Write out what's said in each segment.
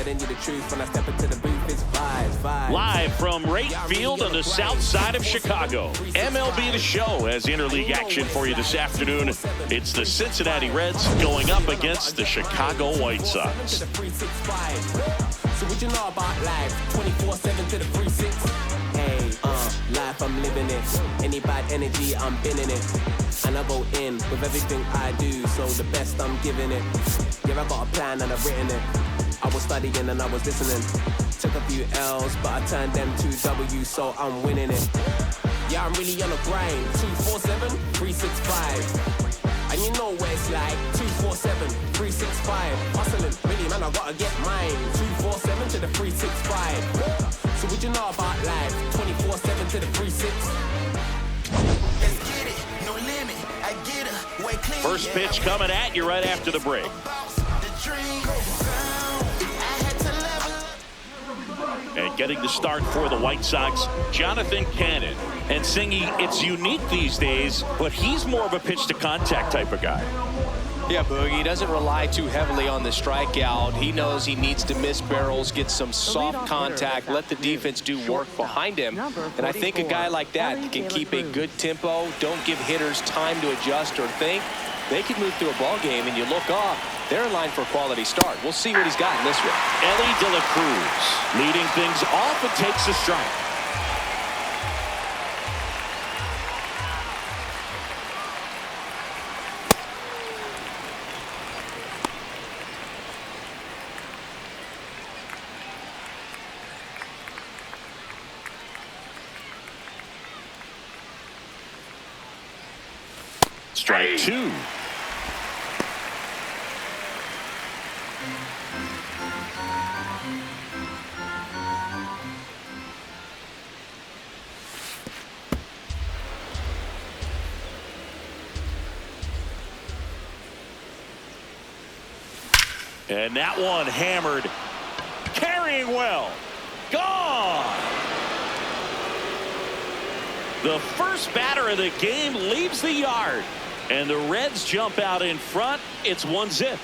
telling you the truth. When I step into the booth, it's vibes. Live from right field on the south side of Chicago, MLB The Show has interleague action for you this afternoon. It's the Cincinnati Reds going up against the Chicago White Sox. So what you know about life? 24/7 to the 3-6. Hey, life I'm living it. Any bad energy, I'm binning it. And I go in with everything I do, so the best I'm giving it. Yeah, I got a plan and I've written it. I was studying and I was listening. Took a few L's, but I turned them to W's, so I'm winning it. Yeah, I'm really on a grind. 247, 365. And you know what it's like. 247, 365. Hustling, really, man, I gotta get mine. 247 to the 365. So what you know about life? 24/7 to the 3-6. Let's get it, no limit. I get her, way clean. First pitch coming at you right after the break. And getting the start for the White Sox, Jonathan Cannon. And Singy, it's unique these days, but he's more of a pitch-to-contact type of guy. Yeah, Boogie, he doesn't rely too heavily on the strikeout. He knows he needs to miss barrels, get some soft contact, let the defense do work behind him. And I think a guy like that can keep a good tempo, don't give hitters time to adjust or think. They can move through a ball game, and you look up, they're in line for a quality start. We'll see what he's got in this one. Elly De La Cruz leading things off and takes a strike. Strike two. And that one hammered. Carrying well. Gone. The first batter of the game leaves the yard. And the Reds jump out in front. It's 1-0.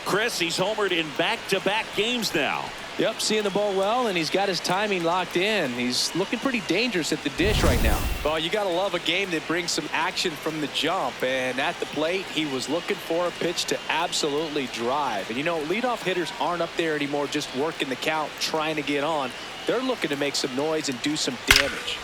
Chris, he's homered in back-to-back games now. Yep, seeing the ball well, and he's got his timing locked in. He's looking pretty dangerous at the dish right now. Well, you got to love a game that brings some action from the jump. And at the plate, he was looking for a pitch to absolutely drive. And, you know, leadoff hitters aren't up there anymore just working the count, trying to get on. They're looking to make some noise and do some damage.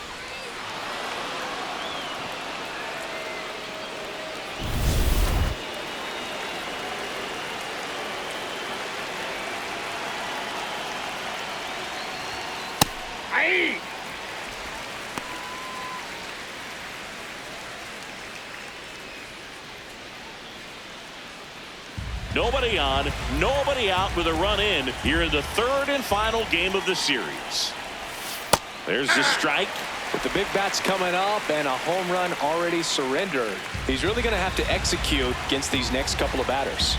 Nobody on, nobody out with a run in here in the third and final game of the series. There's the strike. With the big bats coming up and a home run already surrendered, he's really going to have to execute against these next couple of batters.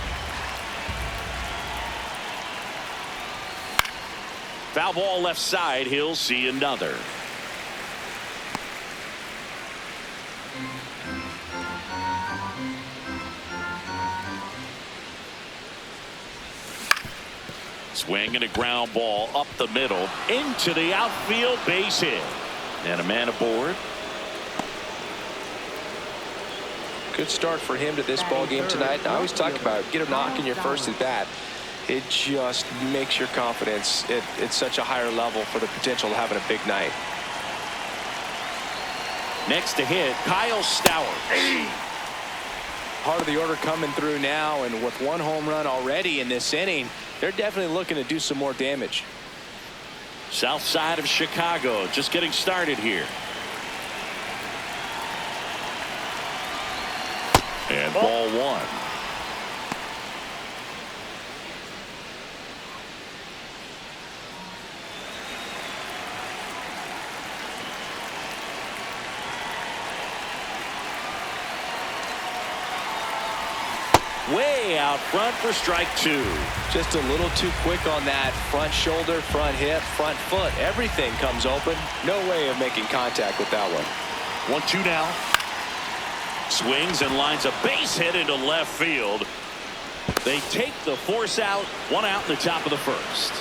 Foul ball left side. He'll see another. Swing and a ground ball up the middle into the outfield, base hit. And a man aboard. Good start for him to this ball game tonight. I always talk about it. Get a knock in your first at bat. It just makes your confidence at such a higher level for the potential of having a big night. Next to hit, Kyle Stowers. Part of the order coming through now, and with one home run already in this inning, they're definitely looking to do some more damage. South side of Chicago just getting started here. And ball one. Way out front for strike two. Just a little too quick on that front shoulder, front hip, front foot. Everything comes open. No way of making contact with that one. 1-2 now. Swings and lines a base hit into left field. They take the force out. 1 out in the top of the first.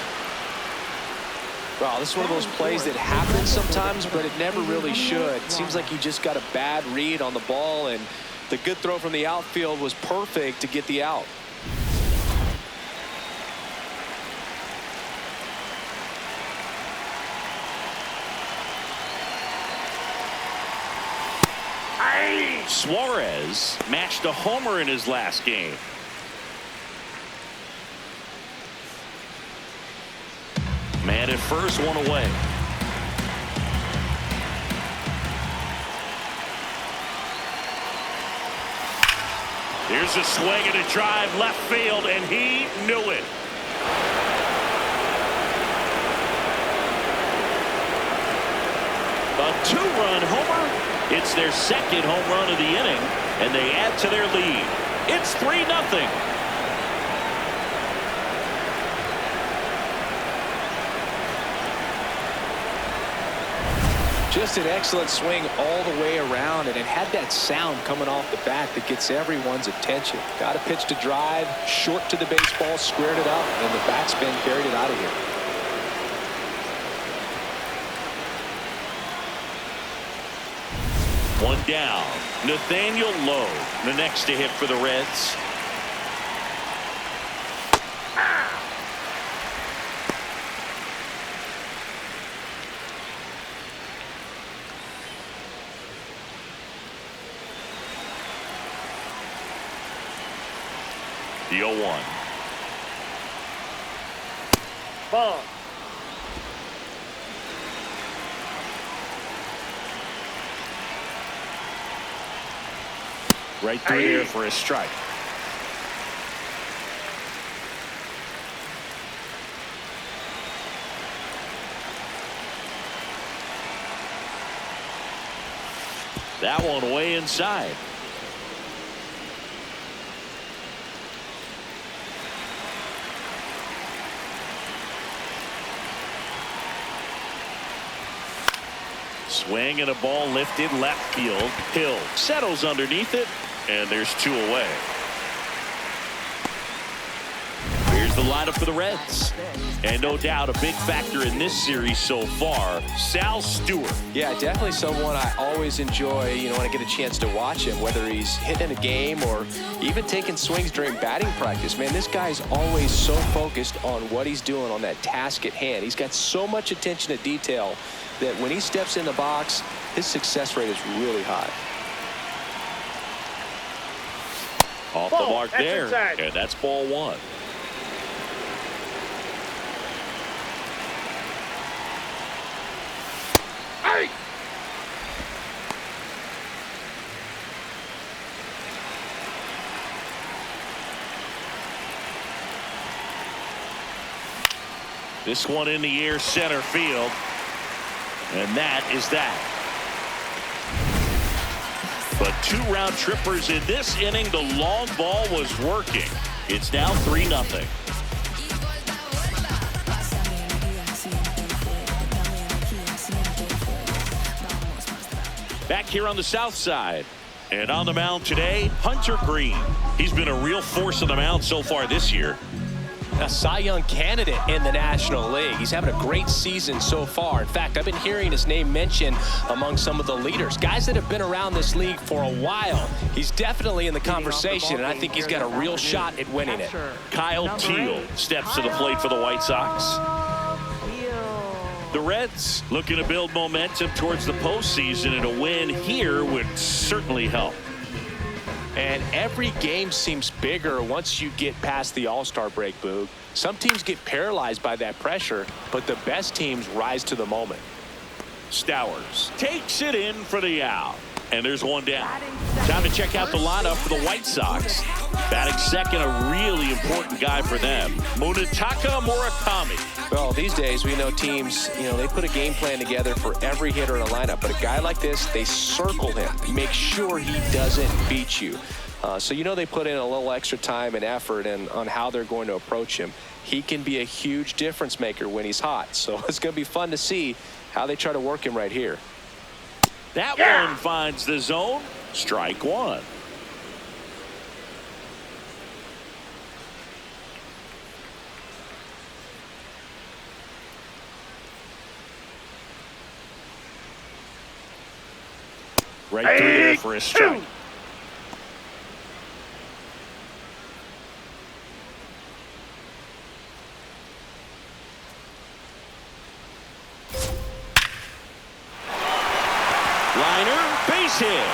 Well, this is one of those plays that happens sometimes, but it never really should. It seems like he just got a bad read on the ball, and the good throw from the outfield was perfect to get the out. Suarez matched a homer in his last game. Man at first, 1 away. Here's a swing and a drive left field, and he knew it. A 2-run homer. It's their second home run of the inning, and they add to their lead. It's 3-0. Just an excellent swing all the way around, and it had that sound coming off the bat that gets everyone's attention. Got a pitch to drive, short to the baseball, squared it up, and the backspin carried it out of here. One down. Nathaniel Lowe, the next to hit for the Reds. The 0-1. Ball. Right through here for a strike. That one way inside. Swing and a ball lifted left field. Hill settles underneath it, and there's 2 away. Here's the lineup for the Reds. And no doubt a big factor in this series so far, Sal Stewart. Yeah, definitely someone I always enjoy, when I get a chance to watch him, whether he's hitting a game or even taking swings during batting practice. Man, this guy's always so focused on what he's doing on that task at hand. He's got so much attention to detail that when he steps in the box, his success rate is really high. Off the mark there, and that's ball 1. Hey! This one in the air, center field. And that is that. But 2 round trippers in this inning. The long ball was working. It's now 3-0. Back here on the south side. And on the mound today, Hunter Greene. He's been a real force on the mound so far this year. A Cy Young candidate in the National League. He's having a great season so far. In fact, I've been hearing his name mentioned among some of the leaders, guys that have been around this league for a while. He's definitely in the conversation, and I think he's got a real shot at winning it. Kyle Teel steps to the plate for the White Sox. The Reds looking to build momentum towards the postseason, and a win here would certainly help. And every game seems bigger once you get past the All-Star break, Boog. Some teams get paralyzed by that pressure, but the best teams rise to the moment. Stowers takes it in for the out. And there's 1 down. Time to check out the lineup for the White Sox. Batting second, a really important guy for them, Munetaka Murakami. Well, these days we know teams, they put a game plan together for every hitter in a lineup. But a guy like this, they circle him, make sure he doesn't beat you. So they put in a little extra time and effort on how they're going to approach him. He can be a huge difference maker when he's hot. So it's going to be fun to see how they try to work him right here. That one finds the zone. Strike 1. Right through there for a strike. Liner, base hit.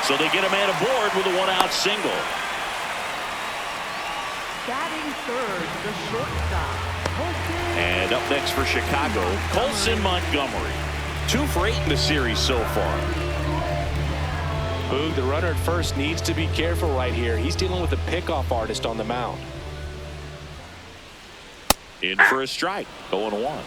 So they get a man aboard with a one-out single. Batting third, the shortstop, Colson. And up next for Chicago, Colson Montgomery. 2 for 8 in the series so far. Boog, the runner at first needs to be careful right here. He's dealing with a pickoff artist on the mound. In for a strike, 0-1.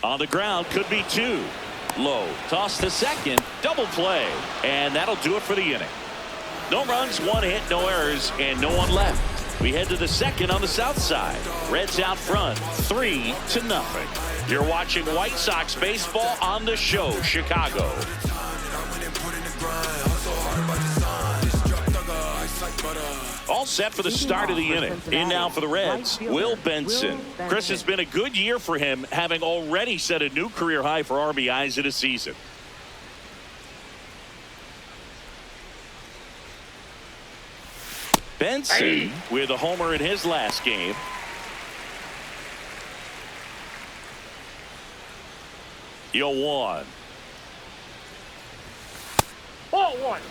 On the ground, could be 2. Lowe, toss to second, double play, and that'll do it for the inning. No runs, 1 hit, no errors, and no one left. We head to the second on the south side. Reds out front, 3-0. You're watching White Sox baseball on the show, Chicago. All set for the start of the inning. In now for the Reds, Will Benson. Chris, has been a good year for him, having already set a new career high for RBIs in a season. Benson with a homer in his last game. You'll 1. Ball 1.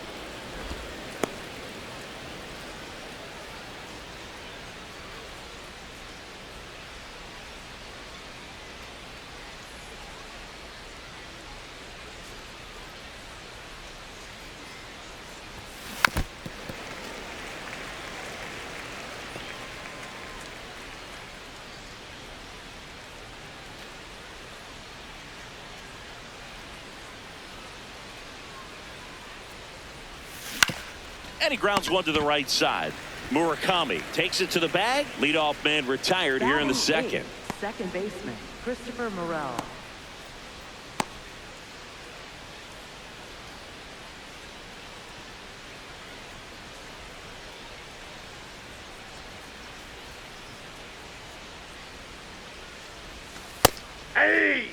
And he grounds one to the right side. Murakami takes it to the bag. Leadoff man retired here in the second. Second baseman, Christopher Morel. Hey!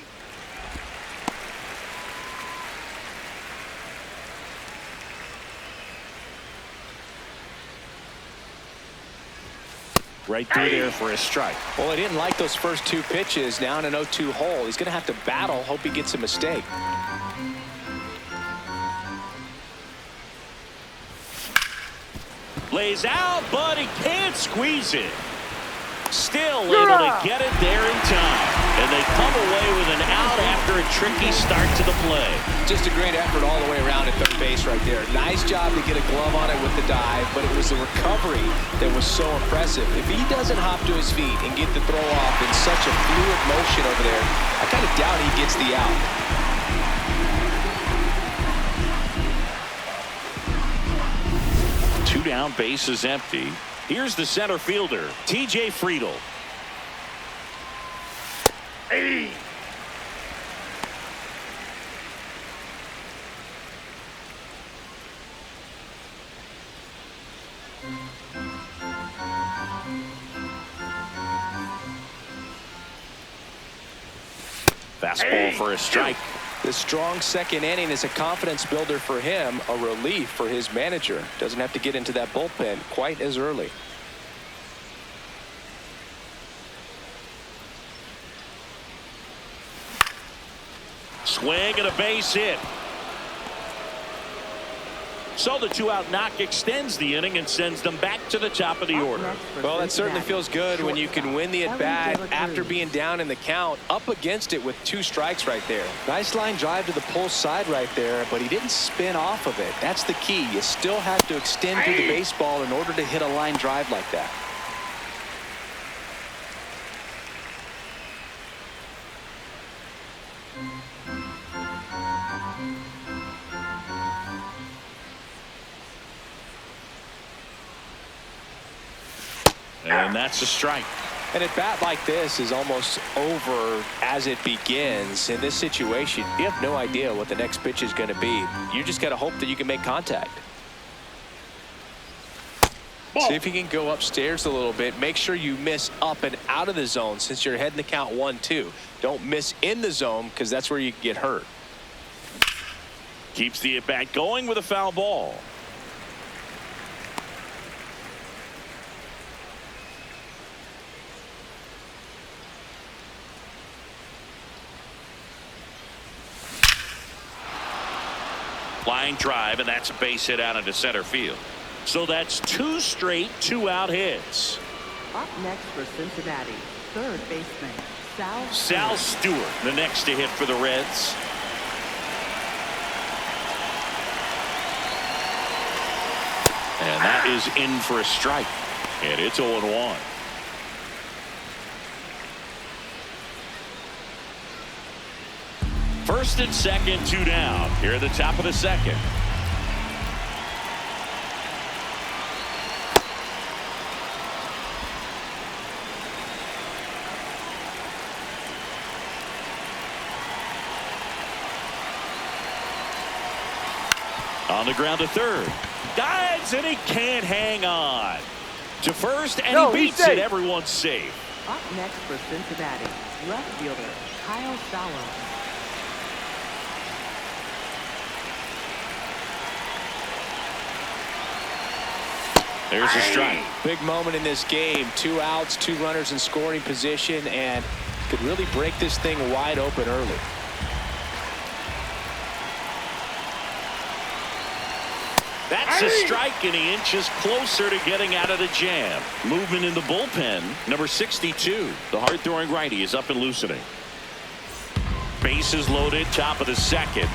Right through there for a strike. Well, he didn't like those first 2 pitches. Now in an 0-2 hole. He's going to have to battle. Hope he gets a mistake. Lays out, but he can't squeeze it. Still able to get it there in time. And they come away with an out after a tricky start to the play. Just a great effort all the way around at third base right there. Nice job to get a glove on it with the dive, but it was the recovery that was so impressive. If he doesn't hop to his feet and get the throw off in such a fluid motion over there, I kind of doubt he gets the out. Two down, bases empty. Here's the center fielder, TJ Friedl. Hey! Fastball for a strike. The strong second inning is a confidence builder for him, a relief for his manager. Doesn't have to get into that bullpen quite as early. Swing and a base hit. So the 2-out knock extends the inning and sends them back to the top of the order. Well, that certainly feels good when you can win the at-bat after being down in the count, up against it with 2 strikes right there. Nice line drive to the pull side right there, but he didn't spin off of it. That's the key. You still have to extend through the baseball in order to hit a line drive like that. And that's a strike. An at-bat like this is almost over as it begins. In this situation, you have no idea what the next pitch is going to be. You just got to hope that you can make contact. See if you can go upstairs a little bit. Make sure you miss up and out of the zone since you're heading to count 1-2. Don't miss in the zone because that's where you get hurt. Keeps the at-bat going with a foul ball. Line drive, and that's a base hit out into center field. So that's 2 straight 2-out hits. Up next for Cincinnati, third baseman, Sal Stewart, the next to hit for the Reds. And that is in for a strike. And it's 0-1. First and second, 2 down. Here at the top of the second. On the ground to third. Dives, and he can't hang on. To first, and he beats it. Everyone's safe. Up next for Cincinnati, left fielder, Kyle Stowers. There's a strike. Big moment in this game. 2 outs, 2 runners in scoring position, and could really break this thing wide open early. That's a strike, and he inches closer to getting out of the jam. Movement in the bullpen. Number 62, the hard-throwing righty, is up and loosening. Bases loaded, top of the second.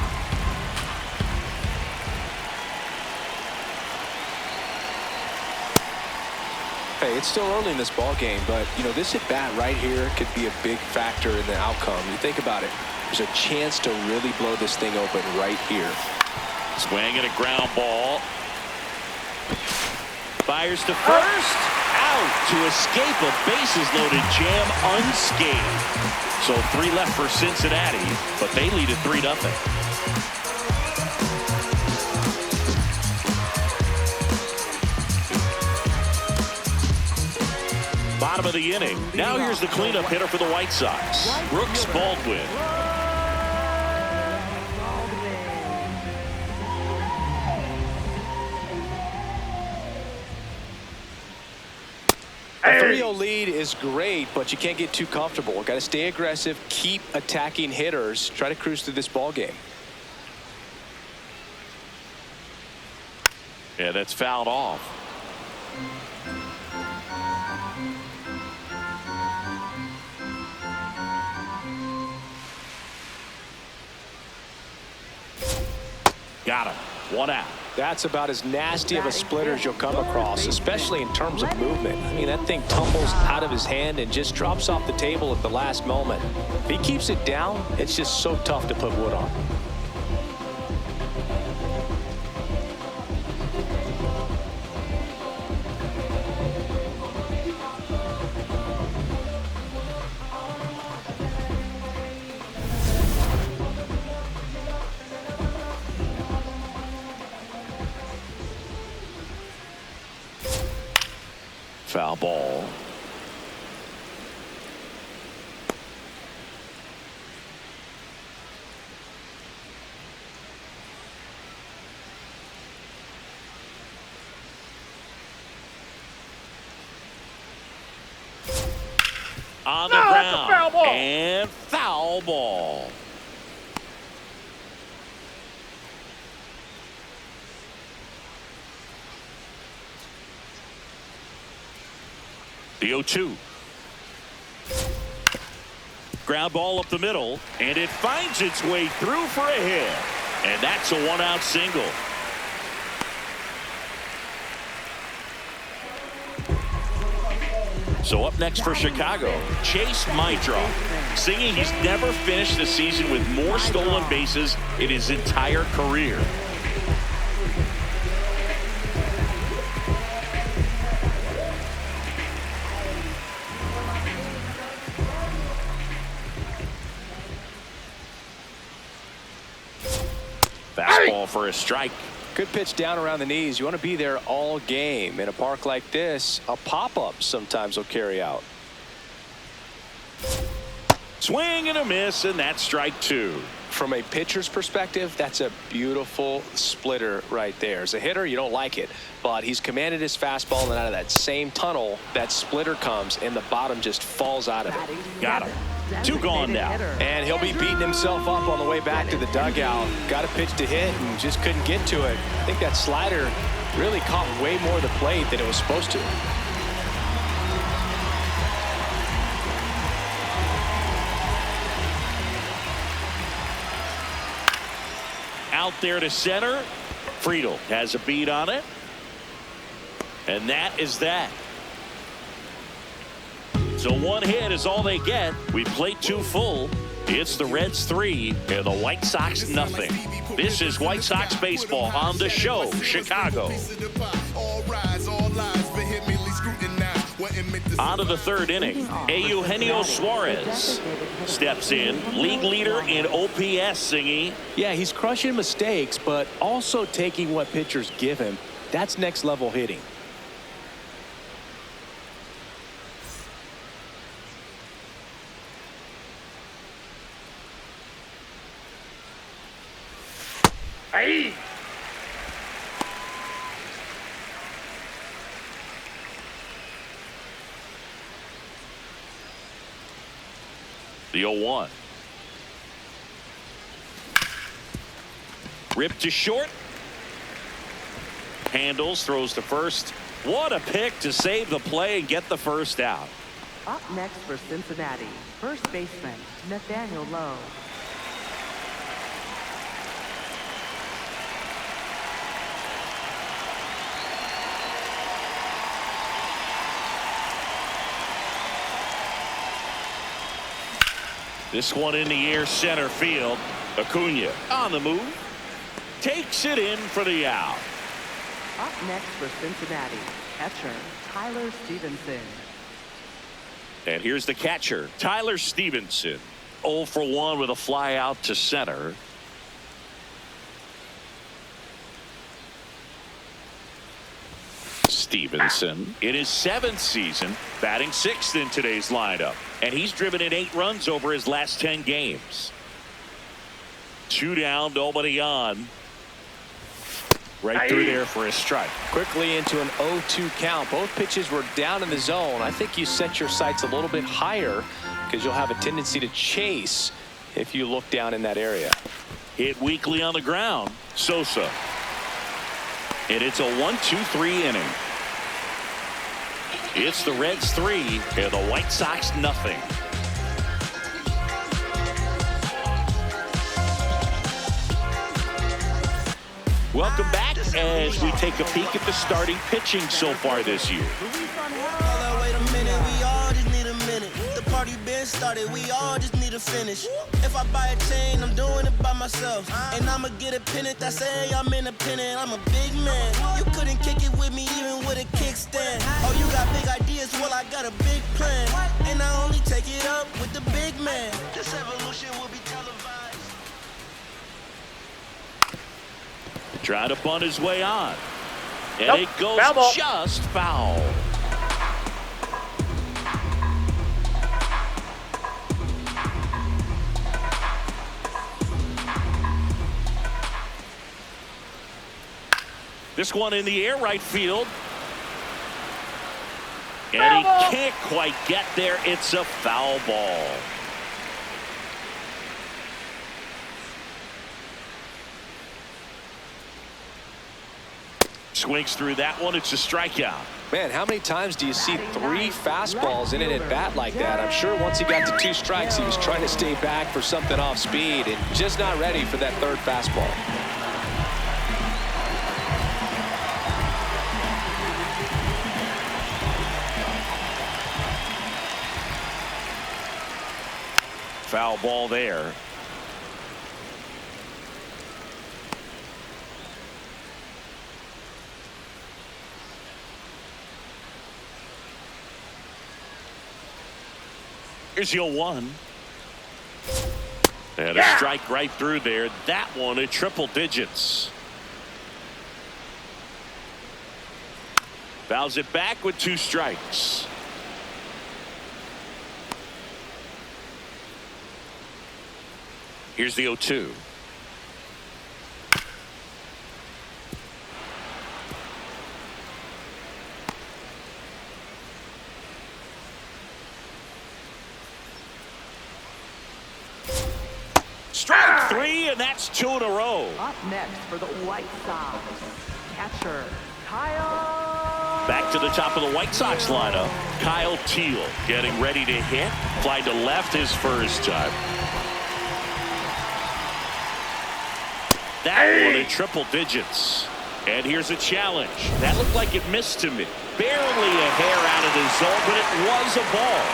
Hey, it's still early in this ball game, but you know, this at bat right here could be a big factor in the outcome. You think about it, there's a chance to really blow this thing open right here. Swing and a ground ball. Fires to first. Out to escape a bases loaded jam unscathed. So 3 left for Cincinnati, but they lead at 3-0. Bottom of the inning. Now here's the cleanup hitter for the White Sox, Brooks Baldwin. A 3-0 lead is great, but you can't get too comfortable. Got to stay aggressive, keep attacking hitters, try to cruise through this ball game. Yeah, that's fouled off. Got him. 1 out. That's about as nasty of a splitter as you'll come across, especially in terms of movement. I mean, that thing tumbles out of his hand and just drops off the table at the last moment. If he keeps it down, it's just so tough to put wood on. Foul ball. On the ground. Foul ball. And foul ball. The 0-2. Ground ball up the middle, and it finds its way through for a hit. And that's a 1-out single. So up next for Chicago, Chase Meidroth, singing he's never finished a season with more stolen bases in his entire career. Fastball for a strike. Good pitch down around the knees. You want to be there all game. In a park like this, a pop-up sometimes will carry out. Swing and a miss, and that's strike 2. From a pitcher's perspective, that's a beautiful splitter right there. As a hitter, you don't like it, but he's commanded his fastball, and out of that same tunnel, that splitter comes, and the bottom just falls out of it. Got him. 2 gone now. And he'll be beating himself up on the way back to the dugout. Got a pitch to hit and just couldn't get to it. I think that slider really caught way more of the plate than it was supposed to. Out there to center. Friedl has a beat on it. And that is that. So 1 hit is all they get. We played 2 full. It's the Reds 3 and the White Sox nothing. This is White Sox baseball on the show, Chicago. On to the 3rd inning. Eugenio Suarez steps in. League leader in OPS, Singy. Yeah, he's crushing mistakes, but also taking what pitchers give him. That's next level hitting. Hey! The 0-1. Ripped to short. Handles, throws to first. What a pick to save the play and get the first out. Up next for Cincinnati, first baseman Nathaniel Lowe. This one in the air, center field. Acuna on the move. Takes it in for the out. Up next for Cincinnati, catcher Tyler Stephenson. And here's the catcher, Tyler Stephenson. 0 for 1 with a fly out to center. Stephenson in his 7th season, batting 6th in today's lineup, and he's driven in 8 runs over his last 10 games. 2 down, nobody on. Right through there for a strike. Quickly into an 0-2 count. Both pitches were down in the zone. I think you set your sights a little bit higher because you'll have a tendency to chase if you look down in that area. Hit weakly on the ground. Sosa. And it's a 1-2-3 inning. It's the Reds 3 and the White Sox nothing. Welcome back as we take a peek at the starting pitching so far this year. Wait a minute, we all just need a minute. The party been started, we all just need to finish. If I buy a chain, I'm doing it by myself. And I'ma get a pennant that say I'm independent. I'm a big man. You couldn't kick it with me even with a kickstand. Oh, you got big ideas? Well, I got a big plan. And I only take it up with the big man. This evolution will be televised. Trying to bunt his way on. And Nope. it goes Foul ball. just foul. This one in the air, right field. And he can't quite get there. It's a foul ball. Swings through that one. It's a strikeout. Man, how many times do you see 3 fastballs in an at-bat like that? I'm sure once he got to 2 strikes, he was trying to stay back for something off speed and just not ready for that 3rd fastball. Foul ball there. Here's your 1. And a strike right through there. That one at triple digits. Fouls it back with 2 strikes. Here's the 0-2. Strike 3, and that's 2 in a row. Up next for the White Sox, catcher Kyle. Back to the top of the White Sox lineup. Kyle Teel getting ready to hit. Fly to left his first time. That one in triple digits. And here's a challenge. That looked like it missed to me. Barely a hair out of the zone, but it was a ball.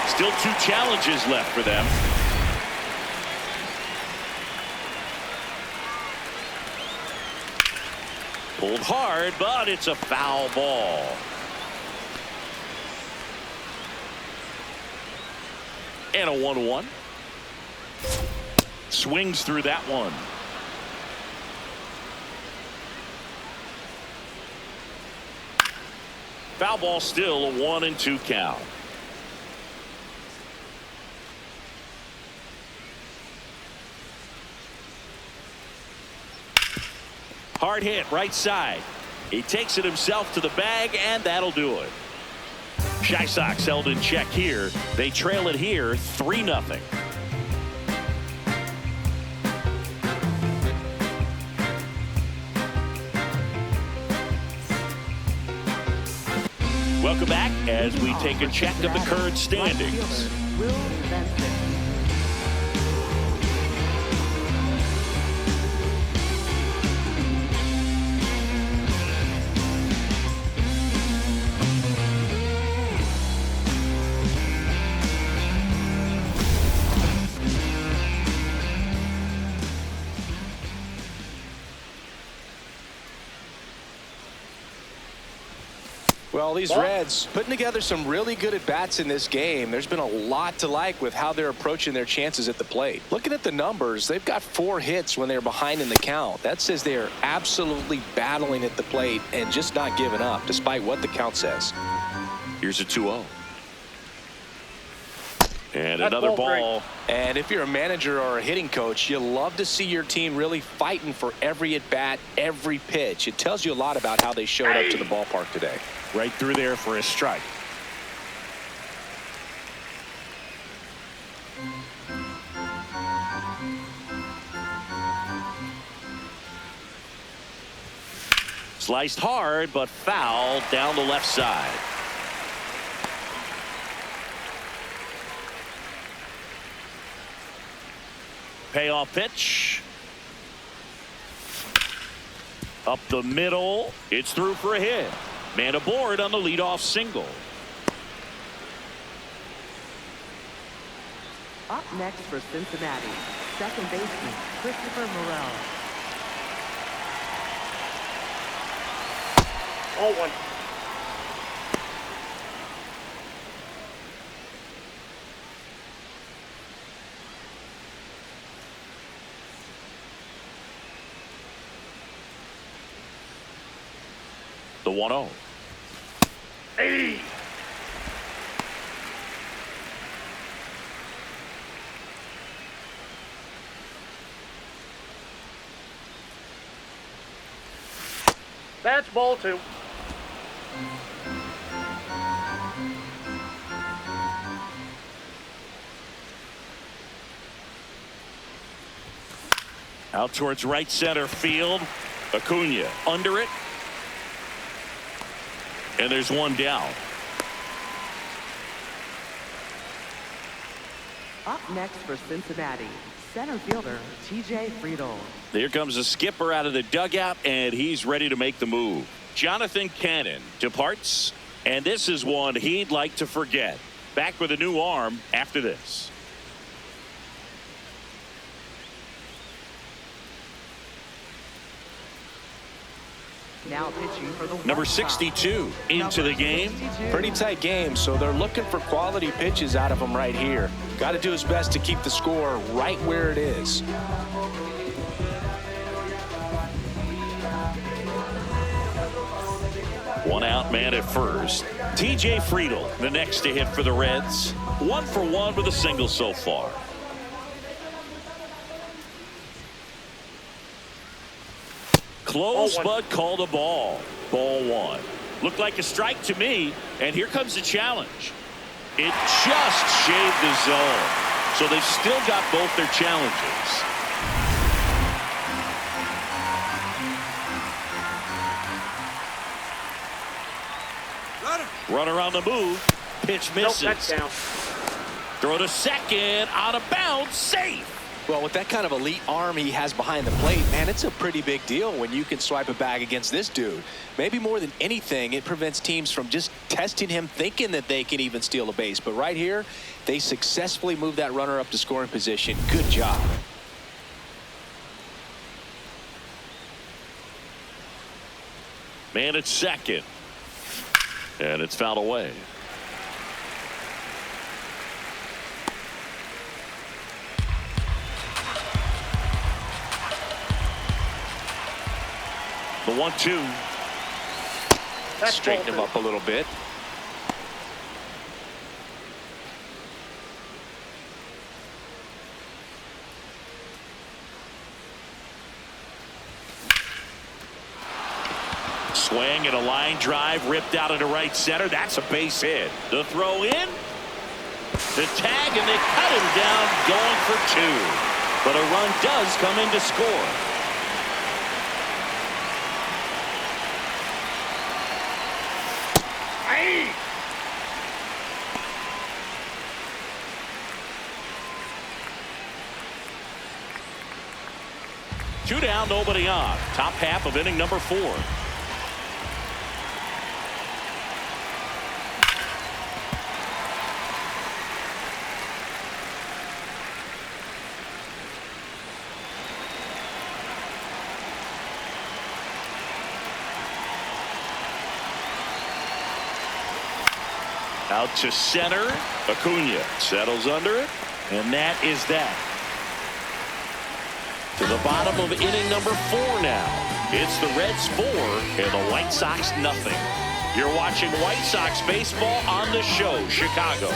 Still 2 challenges left for them. Pulled hard, but it's a foul ball. And a 1-1. Swings through that one. Foul ball, still a 1-2 count. Hard hit right side. He takes it himself to the bag, and that'll do it. Chi Sox held in check here. They trail it here 3-0. Welcome back as we take a check of the current standings. Will Benson. Well, these Reds putting together some really good at-bats in this game. There's been a lot to like with how they're approaching their chances at the plate. Looking at the numbers, they've got 4 hits when they're behind in the count. That says they are absolutely battling at the plate and just not giving up, despite what the count says. Here's a 2-0. And another ball. And if you're a manager or a hitting coach, you love to see your team really fighting for every at-bat, every pitch. It tells you a lot about how they showed up to the ballpark today. Right through there for a strike. Sliced hard, but foul down the left side. Payoff pitch. Up the middle. It's through for a hit. Man aboard on the leadoff single. Up next for Cincinnati, second baseman Christopher Morel. 0-1. The 1-0. Hey. That's ball 2. Out towards right center field. Acuna under it. And there's one down. Up next for Cincinnati, center fielder TJ Friedl. Here comes the skipper out of the dugout, and he's ready to make the move. Jonathan Cannon departs, and this is one he'd like to forget. Back with a new arm after this. Now pitching for the Number White Sox. 62 into the game. Pretty tight game, so they're looking for quality pitches out of him right here. Got to do his best to keep the score right where it is. One out, man at first. TJ Friedl, the next to hit for the Reds. 1 for 1 with a single so far. Close, but called a ball. Ball 1. Looked like a strike to me, and here comes the challenge. It just shaved the zone, so they've still got both their challenges. Runner on the move. Pitch misses. Nope, that's down. Throw to second, out of bounds, safe. Well, with that kind of elite arm he has behind the plate, man, it's a pretty big deal when you can swipe a bag against this dude. Maybe more than anything, it prevents teams from just testing him, thinking that they can even steal a base. But right here, they successfully moved that runner up to scoring position. Good job. Man at second. And it's fouled away. The 1-2. Straighten him up a little bit. Swing and a line drive ripped out into right center. That's a base hit. The throw in. The tag, and they cut him down going for 2. But a run does come in to score. Hey! Two down, nobody on. Top half of inning number 4. Out to center. Acuna settles under it, and that is that. To the bottom of inning number 4 now. It's the Reds 4 and the White Sox nothing. You're watching White Sox baseball on the show, Chicago.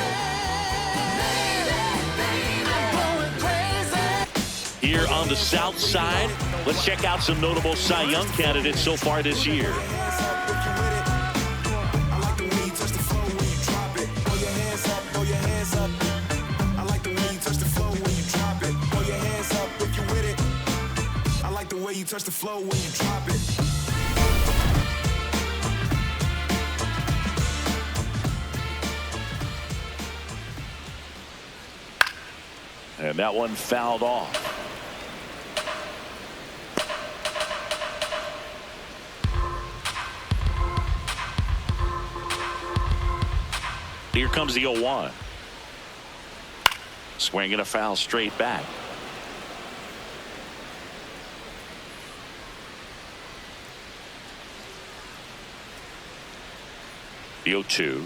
Here on the south side, let's check out some notable Cy Young candidates so far this year. You touch the floor when you drop it. And that one fouled off. Here comes the 0-1. Swinging a foul straight back. The 0-2.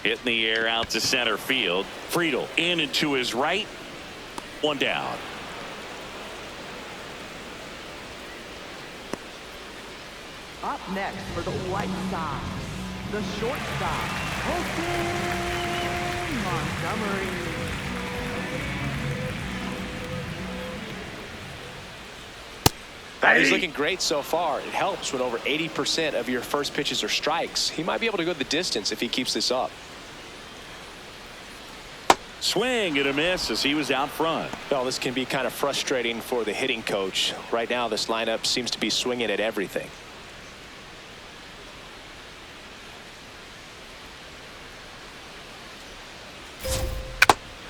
Hit in the air out to center field. Friedl in and to his right. One down. Up next for the White Sox, the shortstop, Colson Montgomery. He's looking great so far. It helps when over 80% of your first pitches are strikes. He might be able to go the distance if he keeps this up. Swing and a miss as he was out front. Well, this can be kind of frustrating for the hitting coach. Right now, this lineup seems to be swinging at everything.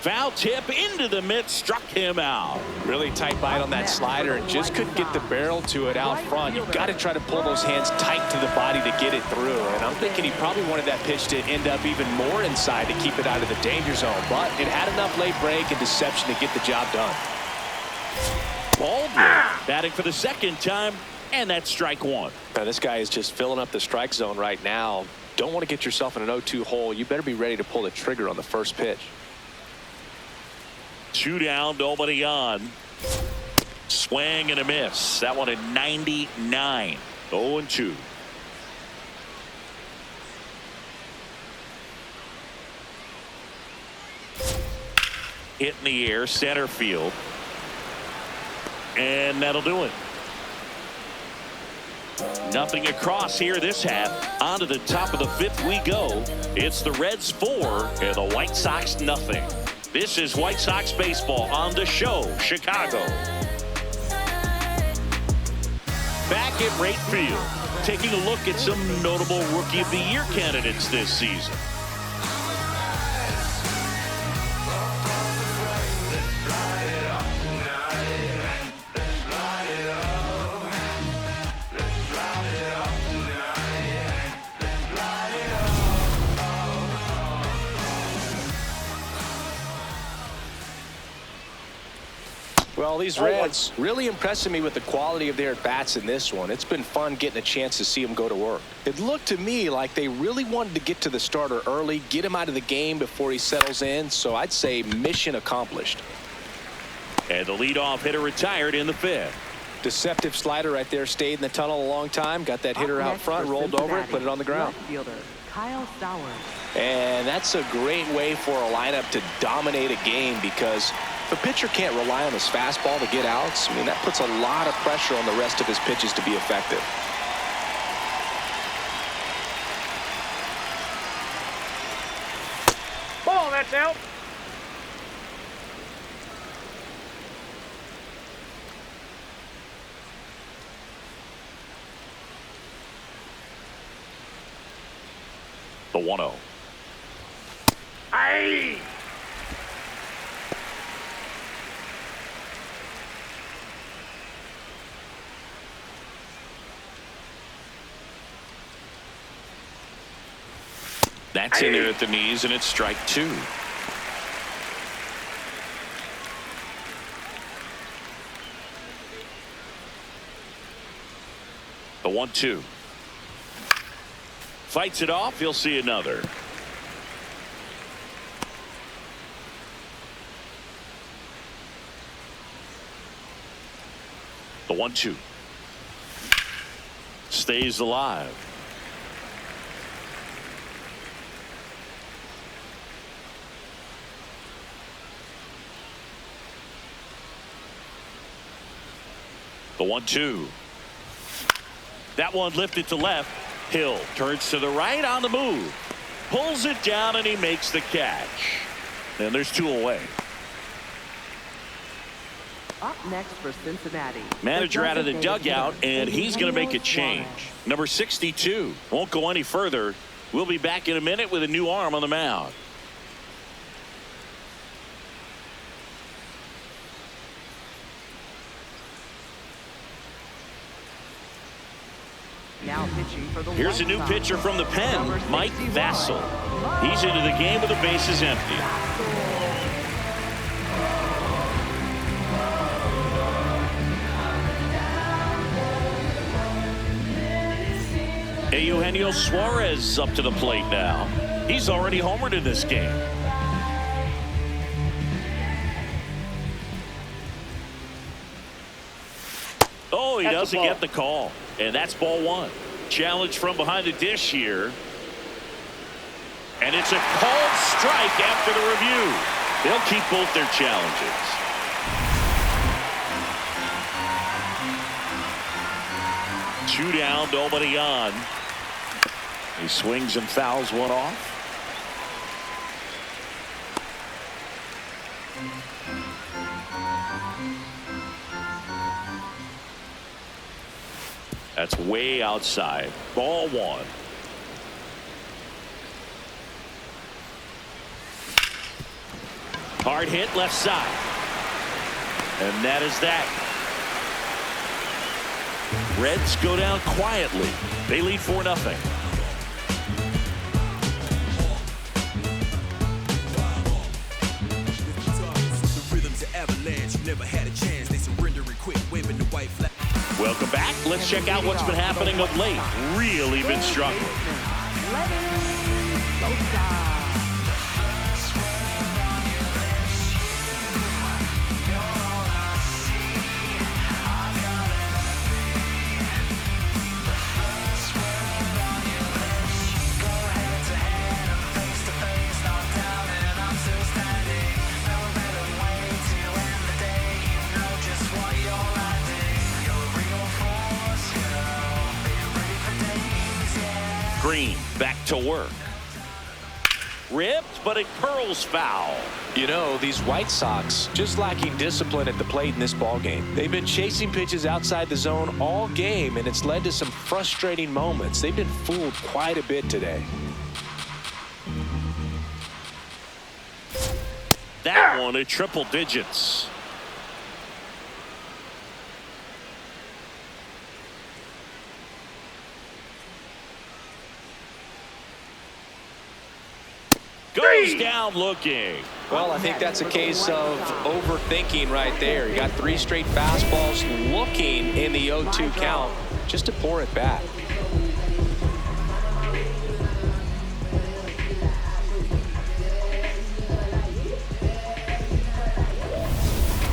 Foul tip into the mitt, struck him out. Really tight bite on that slider and just couldn't get the barrel to it out front. You've got to try to pull those hands tight to the body to get it through. And I'm thinking he probably wanted that pitch to end up even more inside to keep it out of the danger zone. But it had enough late break and deception to get the job done. Baldwin batting for the second time. And that's strike one. Now, this guy is just filling up the strike zone right now. Don't want to get yourself in an 0-2 hole. You better be ready to pull the trigger on the first pitch. 2 down, nobody on. Swing and a miss. That one at 99. 0-2. Hit in the air, center field. And that'll do it. Nothing across here this half. On to the top of the 5th we go. It's the Reds 4 and the White Sox nothing. This is White Sox baseball on the show, Chicago. Back at right field, taking a look at some notable Rookie of the Year candidates this season. Well, these Reds really impressing me with the quality of their at-bats in this one. It's been fun getting a chance to see them go to work. It looked to me like they really wanted to get to the starter early, get him out of the game before he settles in, so I'd say mission accomplished. And the leadoff hitter retired in the 5th. Deceptive slider right there, stayed in the tunnel a long time, got that hitter out front, rolled over it, put it on the ground. Fielder, Kyle Stowers. And that's a great way for a lineup to dominate a game, because if a pitcher can't rely on his fastball to get outs, I mean, that puts a lot of pressure on the rest of his pitches to be effective. Ball, that's out. The 1-0. Aye. That's in there at the knees, and it's strike 2. The 1-2. Fights it off. He'll see another. The 1-2. Stays alive. The 1-2. That one lifted to left. Hill turns to the right on the move. Pulls it down and he makes the catch. And there's 2 away. Up next for Cincinnati. Manager out of the dugout, and he's going to make a change. Number 62 won't go any further. We'll be back in a minute with a new arm on the mound. Now pitching for the Here's a new pitcher from the pen, Mike Vassell. He's into the game with the bases empty. Eugenio Suarez up to the plate now. He's already homered in this game. Oh, he doesn't get the call. And that's ball 1. Challenge from behind the dish here. And it's a called strike after the review. They'll keep both their challenges. Two down, nobody on. He swings and fouls one off. That's way outside. Ball 1. Hard hit left side. And that is that. Reds go down quietly. They lead 4-0. Welcome back. let's check out what's been happening of late. Really been struggling. Lenyn Sosa. Greene back to work. Ripped, but it curls foul. You know, these White Sox just lacking discipline at the plate in this ball game. They've been chasing pitches outside the zone all game, and it's led to some frustrating moments. They've been fooled quite a bit today. That one at triple digits. Goes down looking. Well, I think that's a case of overthinking right there. You got 3 straight fastballs looking in the 0-2 count just to pour it back.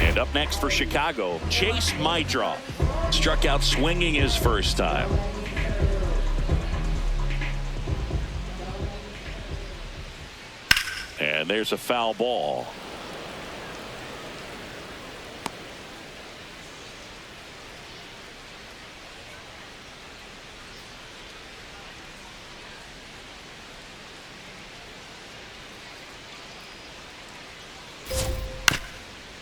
And up next for Chicago, Chase Meidroth. Struck out swinging his first time. And there's a foul ball.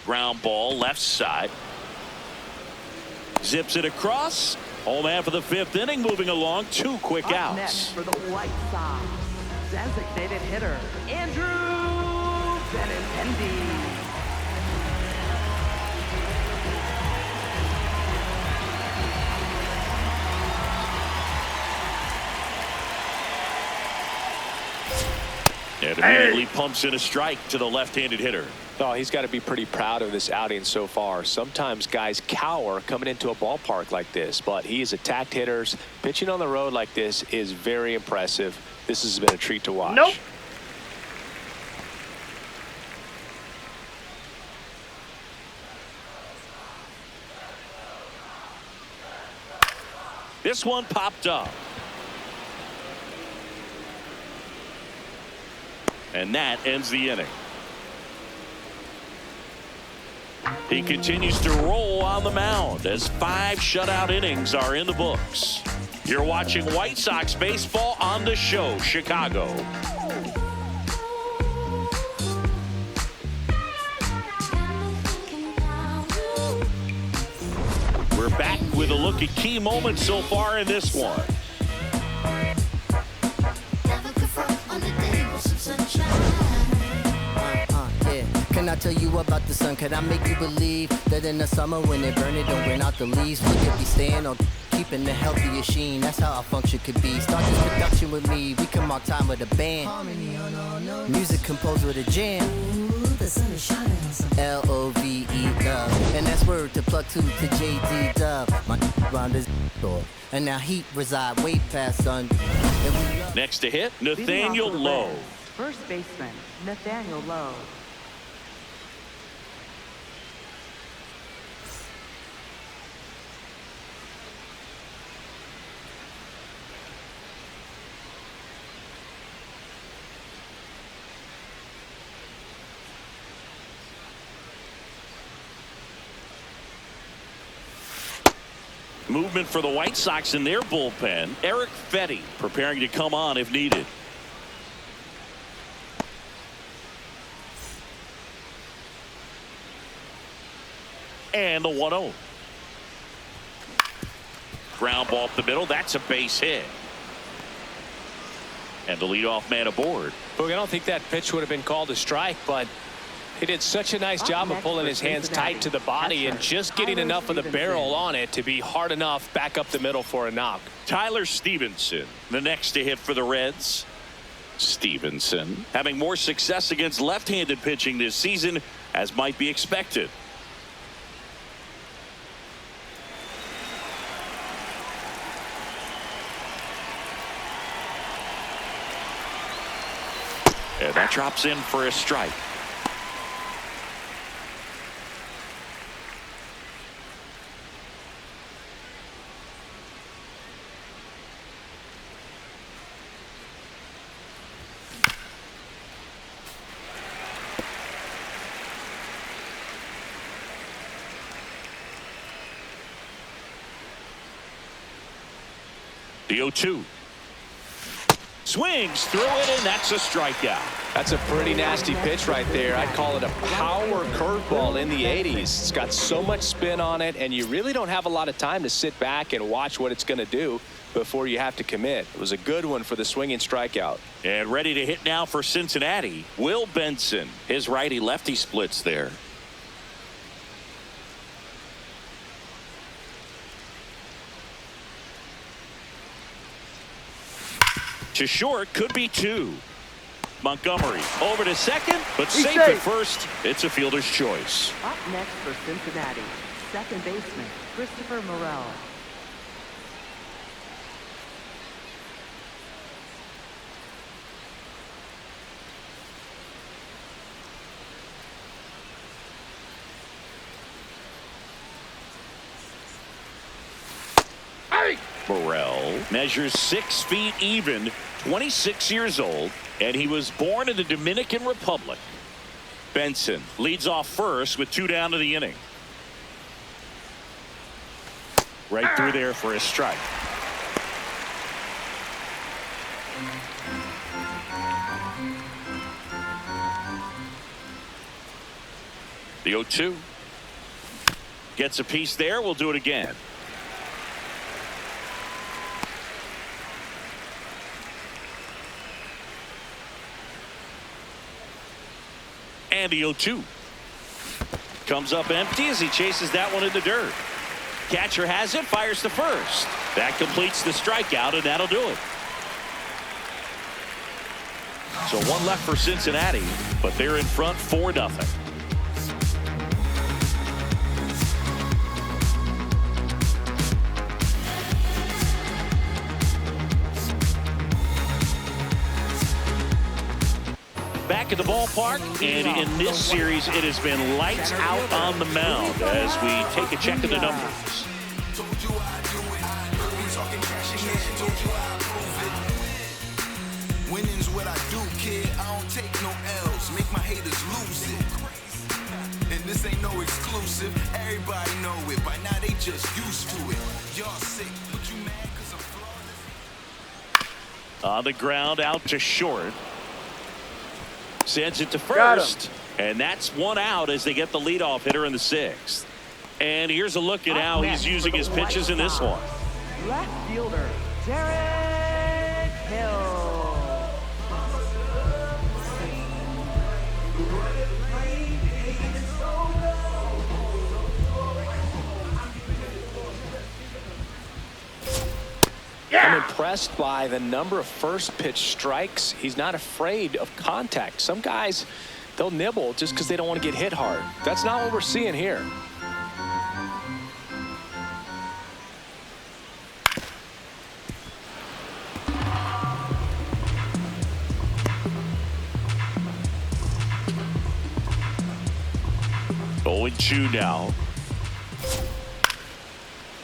Ground ball left side. Zips it across. Home man for the 5th inning, moving along. 2 quick outs. Next for the White Sox, designated hitter Andrew Benintendi. And immediately pumps in a strike to the left-handed hitter. Oh, he's got to be pretty proud of this outing so far. Sometimes guys cower coming into a ballpark like this, but he has attacked hitters. Pitching on the road like this is very impressive. This has been a treat to watch. Nope. This one popped up. And that ends the inning. He continues to roll on the mound as 5 shutout innings are in the books. You're watching White Sox baseball on the show, Chicago. We're back with a look at key moments so far in this one. Can I tell you about the sun? Can I make you believe that in the summer when it burn it don't burn out the leaves? We could be staying on keeping the healthy sheen. That's how our function could be. Start this production with me. We can mark time with a band. Music composed with a jam. L-O-V-E love. And that's word to plug to J.D. Dub. My round is door. And now heat reside way past sun. Next to hit, Nathaniel Lowe. First baseman Nathaniel Lowe. Movement for the White Sox in their bullpen. Eric Fetty preparing to come on if needed. And the 1-0. Ground ball up the middle. That's a base hit. And the leadoff man aboard. Look, I don't think that pitch would have been called a strike, but he did such a nice job of pulling his hands tight to the body and just getting enough of the barrel on it to be hard enough back up the middle for a knock. Tyler Stephenson, the next to hit for the Reds. Stephenson having more success against left-handed pitching this season, as might be expected. And that drops in for a strike. The 0-2. Swings through it, and that's a strikeout. That's a pretty nasty pitch right there. I'd call it a power curveball in the 80s. It's got so much spin on it, and you really don't have a lot of time to sit back and watch what it's going to do before you have to commit. It was a good one for the swinging strikeout. And ready to hit now for Cincinnati, Will Benson. His righty-lefty splits there. To short, could be 2. Montgomery over to second, but safe at first. It's a fielder's choice. Up next for Cincinnati, second baseman Christopher Morel. Morel measures 6 feet even, 26 years old, and he was born in the Dominican Republic. Benson leads off first with 2 down to the inning. Right through there for a strike. The 0-2. Gets a piece there. We'll do it again. And the 0-2 comes up empty as he chases that one in the dirt. Catcher has it, fires to first. That completes the strikeout, and that'll do it. So 1 left for Cincinnati, but they're in front 4-0. Back at the ballpark, and in this series it has been lights out on the mound as we take a check of the numbers. Winning's what I do, kid. I don't take no L's, make my haters lose it. And this ain't no exclusive, everybody know it. By now they just used to it. Y'all sick, but you mad cause I'm flawless? On the ground, out to short. Sends it to first, and that's 1 out as they get the leadoff hitter in the 6th. And here's a look at how he's using his pitches in this one. Left fielder Derek Hill. I'm impressed by the number of first pitch strikes. He's not afraid of contact. Some guys, they'll nibble just because they don't want to get hit hard. That's not what we're seeing here. Oh, 0-2 now.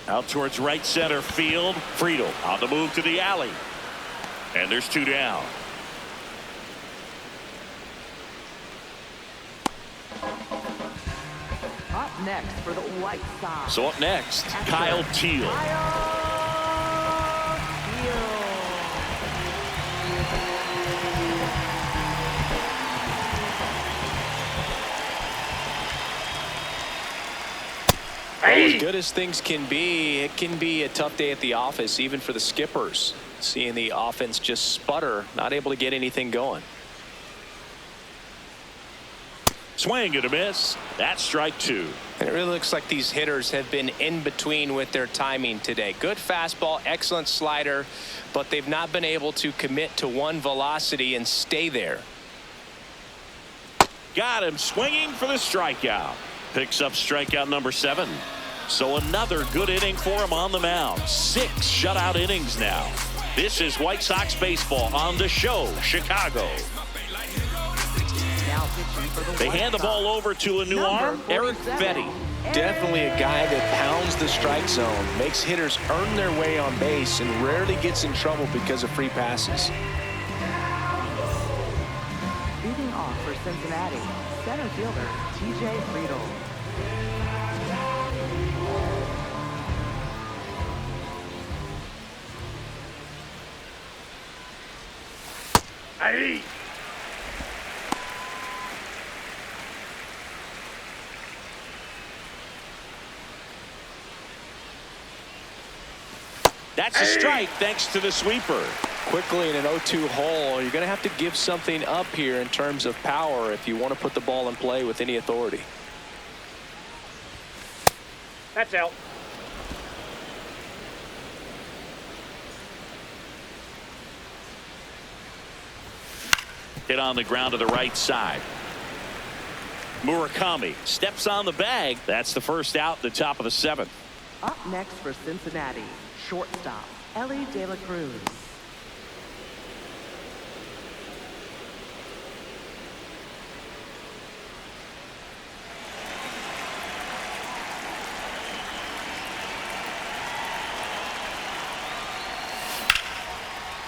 Out towards right center field. Friedl on the move to the alley. And there's 2 down. Up next for the White Sox. So up next, Kyle Teel. As good as things can be, it can be a tough day at the office, even for the skippers. Seeing the offense just sputter, not able to get anything going. Swing and a miss. That's strike 2. And it really looks like these hitters have been in between with their timing today. Good fastball, excellent slider, but they've not been able to commit to one velocity and stay there. Got him swinging for the strikeout. Picks up strikeout number 7. So another good inning for him on the mound. 6 shutout innings now. This is White Sox baseball on the show, Chicago. They hand the ball over to a new arm, Eric Fetty. Definitely a guy that pounds the strike zone, makes hitters earn their way on base, and rarely gets in trouble because of free passes. Leading off for Cincinnati, center fielder TJ Friedl. Hey! That's a strike thanks to the sweeper. Quickly in an 0-2 hole, you're going to have to give something up here in terms of power if you want to put the ball in play with any authority. That's out. Hit on the ground to the right side. Murakami steps on the bag. That's the first out, the top of the 7th. Up next for Cincinnati, shortstop Elly De La Cruz.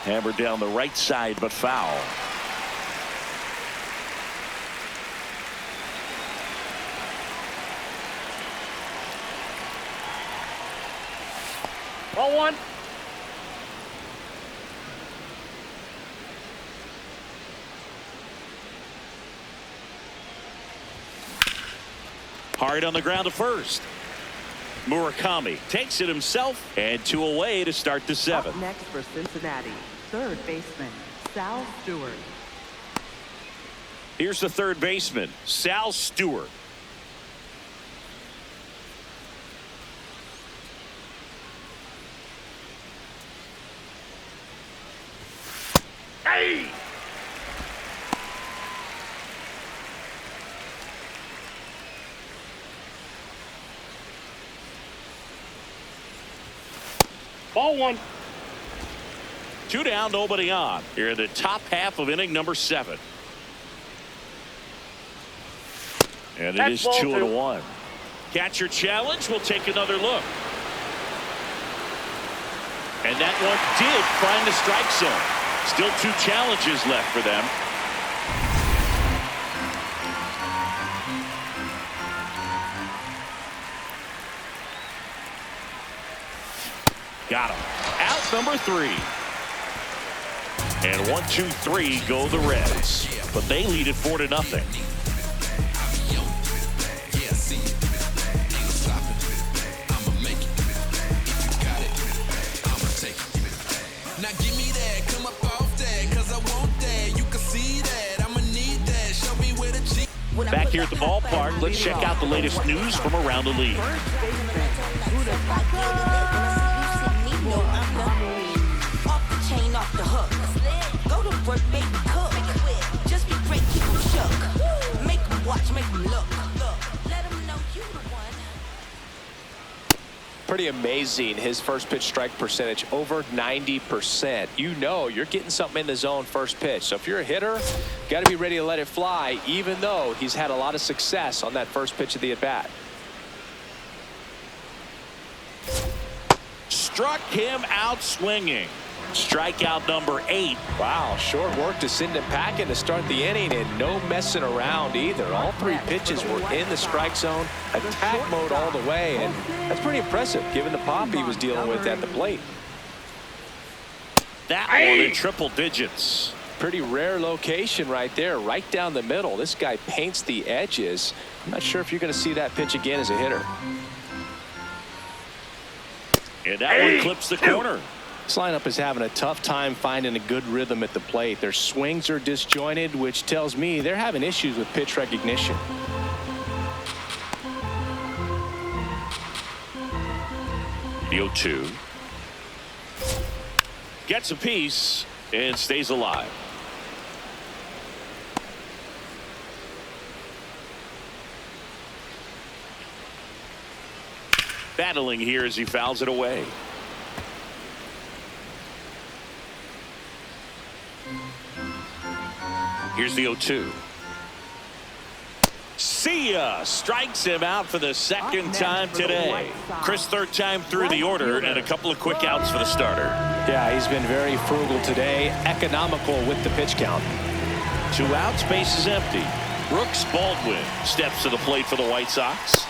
Hammered down the right side, but foul. Ball 1. Hard on the ground to first. Murakami takes it himself, and 2 away to start the 7th. Up next for Cincinnati, third baseman Sal Stewart. Here's the third baseman, Sal Stewart. Hey! Ball 1. 2 down, nobody on. Here in the top half of inning number 7. And it is 2-1. Catcher challenge. We'll take another look. And that one did find the strike zone. Still 2 challenges left for them. Got him. Out number 3. And 1, 2, 3 go the Reds. But they lead it 4-0. Now give me that, come up off that, cause I want that. You can see that, I'ma need that. Show me where the G. Back here at the ballpark, let's check out the latest news from around the league. Off the chain, off the hook. Go to work, baby, cook. Just be great, keep them shook. Make them watch, make them look. Let them know you the one. Pretty amazing, his first pitch strike percentage over 90%. You know you're getting something in the zone first pitch. So if you're a hitter, got to be ready to let it fly, even though he's had a lot of success on that first pitch of the at-bat. Struck him out swinging. Strikeout number 8. Wow, short work to send him packing to start the inning, and no messing around either. All 3 pitches were in the strike zone, attack mode all the way, and that's pretty impressive given the pop he was dealing with at the plate. That one in triple digits. Pretty rare location right there, right down the middle. This guy paints the edges. I'm not sure if you're going to see that pitch again as a hitter. And that one clips the corner. This lineup is having a tough time finding a good rhythm at the plate. Their swings are disjointed, which tells me they're having issues with pitch recognition. The 0-2. Gets a piece and stays alive. Battling here as he fouls it away. Here's the 0-2. Sia strikes him out for the second time today. Chris, third time through the order, and a couple of quick outs for the starter. Yeah, he's been very frugal today, economical with the pitch count. 2 outs, base is empty. Brooks Baldwin steps to the plate for the White Sox.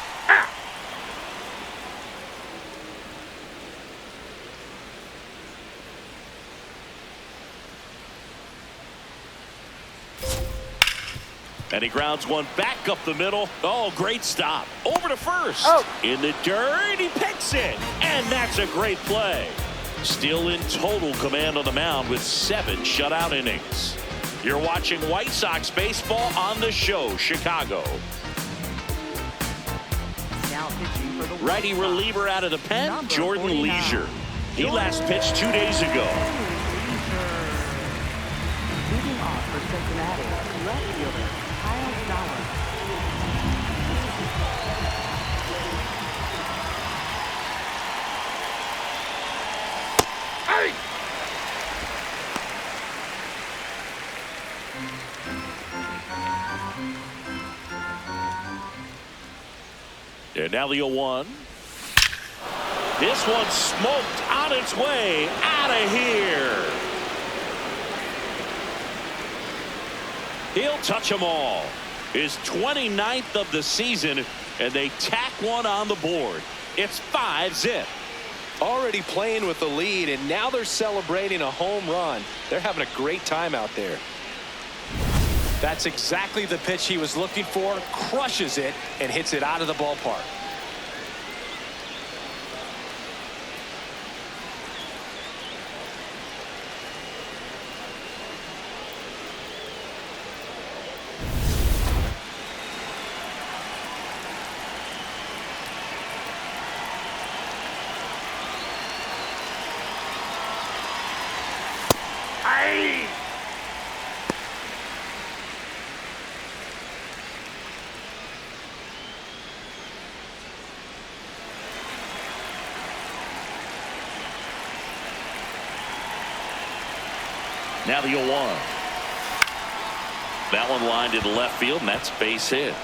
And he grounds one back up the middle. Oh, great stop. Over to first. In the dirt, he picks it. And that's a great play. Still in total command on the mound with 7 shutout innings. You're watching White Sox baseball on the show, Chicago. Righty reliever out of the pen, Jordan Leisure. He last pitched 2 days ago. Leading off for Cincinnati, left fielder Kyle Stowers. And now the 0-1. This one smoked on its way out of here. He'll touch them all. His 29th of the season, and they tack one on the board. It's 5-zip. Already playing with the lead, and now they're celebrating a home run. They're having a great time out there. That's exactly the pitch he was looking for. Crushes it and hits it out of the ballpark. Now the 0-1. That one lined into left field, and that's base hit.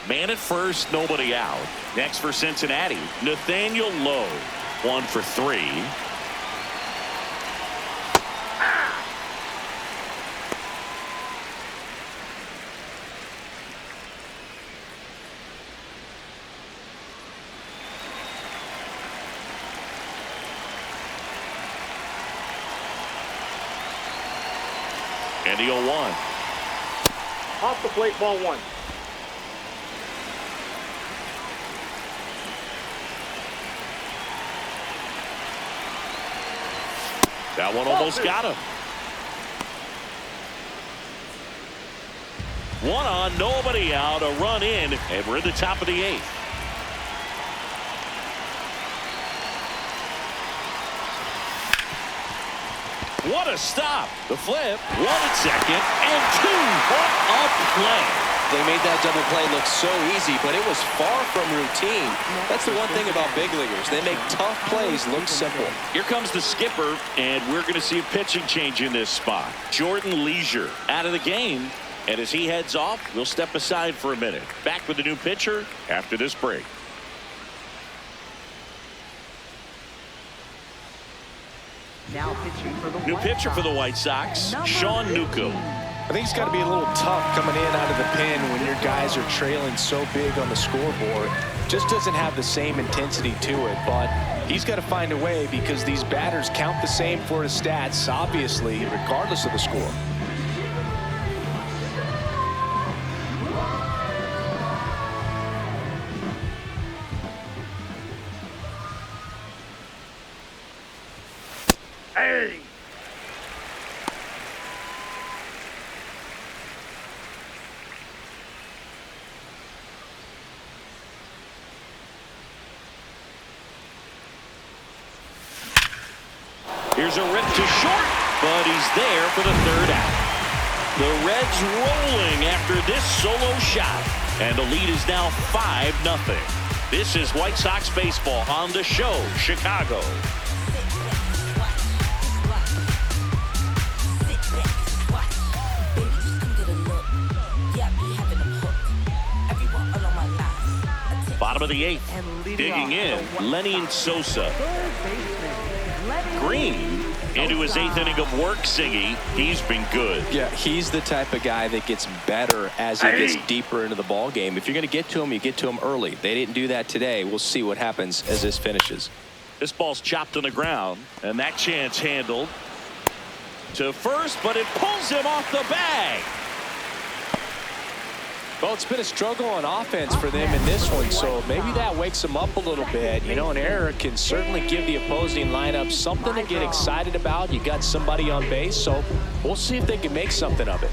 Man at first, nobody out. Next for Cincinnati, Nathaniel Lowe. 1 for 3. And the 0-1. Off the plate, ball 1. That one almost got him. 1 on, nobody out, a run in, and we're in the top of the 8th. What a stop. The flip, 1 at second, and 2. What a play. They made that double play look so easy, but it was far from routine. That's the one thing about big leaguers. They make tough plays look simple. Here comes the skipper, and we're going to see a pitching change in this spot. Jordan Leisure out of the game, and as he heads off, we'll step aside for a minute. Back with the new pitcher after this break. Now pitching for the New pitcher for the White Sox, Sean Newcomb. I think it's got to be a little tough coming in out of the pen when your guys are trailing so big on the scoreboard. Just doesn't have the same intensity to it, but he's got to find a way because these batters count the same for his stats, obviously, regardless of the score. Hey! Here's a rip to short, but he's there for the 3rd out. The Reds rolling after this solo shot, and the lead is now 5-0. This is White Sox baseball on the show, Chicago. of the 8th. Digging in, Lenyn Sosa. Greene into his 8th inning of work, Singy. He's been good. Yeah, he's the type of guy that gets better as he gets deeper into the ball game. If you're going to get to him, you get to him early. They didn't do that today. We'll see what happens as this finishes. This ball's chopped on the ground, and that chance handled to first, but it pulls him off the bag. Well, it's been a struggle on offense for them in this one, so maybe that wakes them up a little bit. You know, an error can certainly give the opposing lineup something to get excited about. You got somebody on base, so we'll see if they can make something of it.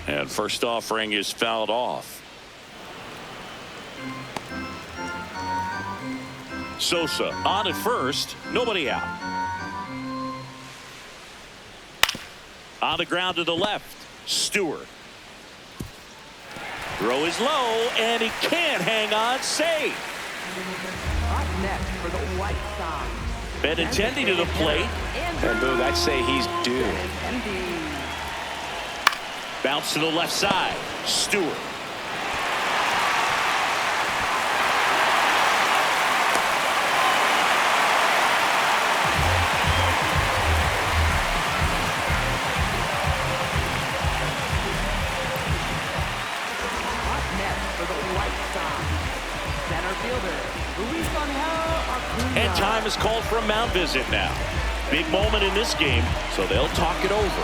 And first offering is fouled off. Sosa on at first, nobody out. On the ground to the left, Stewart. Throw is low, and he can't hang on. Safe. Up next for the White Sox. Benintendi to the plate. And Boog, I'd say he's due. Bounce to the left side, Stewart. And time is called for a mound visit now. Big moment in this game, so they'll talk it over.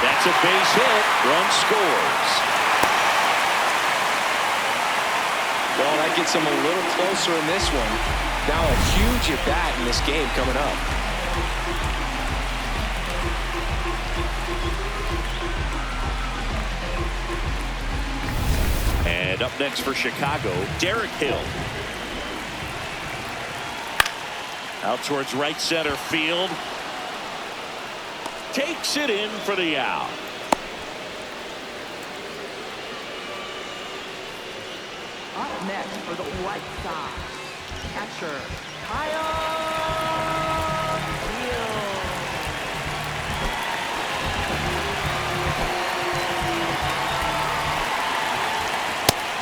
That's a base hit. Run scores. Well, that gets them a little closer in this one. Now a huge at bat in this game coming up. And up next for Chicago, Derek Hill. Out towards right center field. Takes it in for the out. Up next for the White Sox, catcher Kyle Teel.